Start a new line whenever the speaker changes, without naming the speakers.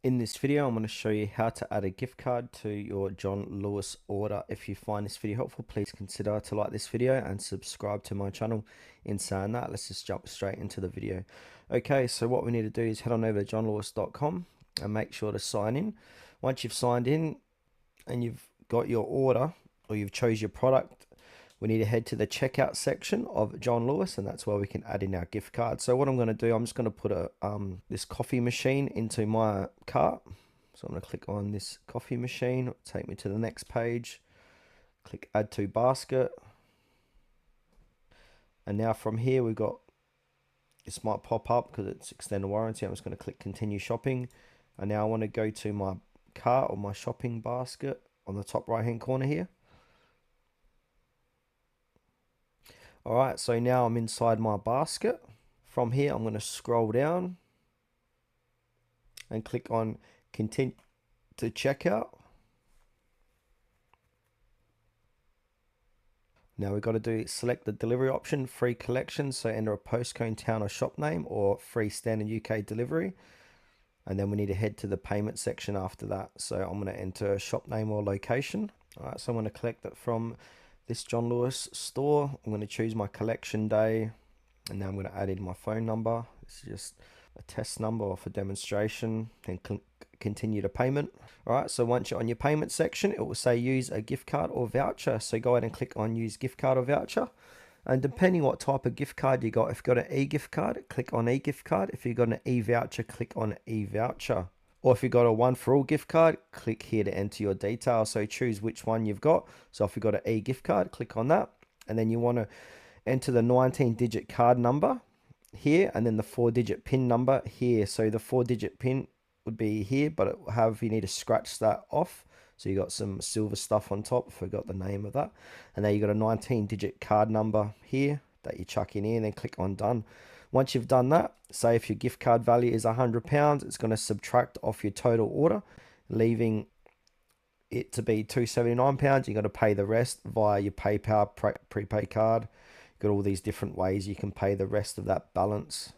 In this video, I'm going to show you how to add a gift card to your John Lewis order. If you find this video helpful, please consider to like this video and subscribe to my channel. In saying that, let's just jump straight into the video. Okay, so what we need to do is head on over to johnlewis.com and make sure to sign in. Once you've signed in and you've got your order or you've chose your product, we need to head to the checkout section of John Lewis, and that's where we can add in our gift card. So what I'm going to do, I'm just going to put this coffee machine into my cart. So I'm going to click on this coffee machine, take me to the next page, click add to basket. And now from here we've got, this might pop up because it's extended warranty. I'm just going to click continue shopping. And now I want to go to my cart or my shopping basket on the top right hand corner here. Alright, so now I'm inside my basket. From here, I'm going to scroll down and click on continue to checkout. Now we've got to select the delivery option, free collection. So enter a postcode, town or shop name, or free standard UK delivery. And then we need to head to the payment section after that. So I'm going to enter a shop name or location. Alright, so I'm going to collect it from this John Lewis store. I'm going to choose my collection day, and now I'm going to add in my phone number. This is just a test number or for demonstration, and click continue to payment. Alright, so once you're on your payment section, it will say use a gift card or voucher. So go ahead and click on use gift card or voucher. And depending what type of gift card you got, if you've got an e-gift card, click on e-gift card. If you've got an e-voucher, click on e-voucher. Or if you've got a one for all gift card, click here to enter your details. So choose which one you've got. So if you've got an e-gift card, click on that. And then you want to enter the 19-digit card number here, and then the 4-digit PIN number here. So the 4-digit PIN would be here, but you need to scratch that off. So you got some silver stuff on top. Forgot the name of that. And then you got a 19-digit card number here that you chuck in here, and then click on done. Once you've done that, say if your gift card value is £100, it's going to subtract off your total order, leaving it to be £279. You got to pay the rest via your PayPal prepaid card. You've got all these different ways you can pay the rest of that balance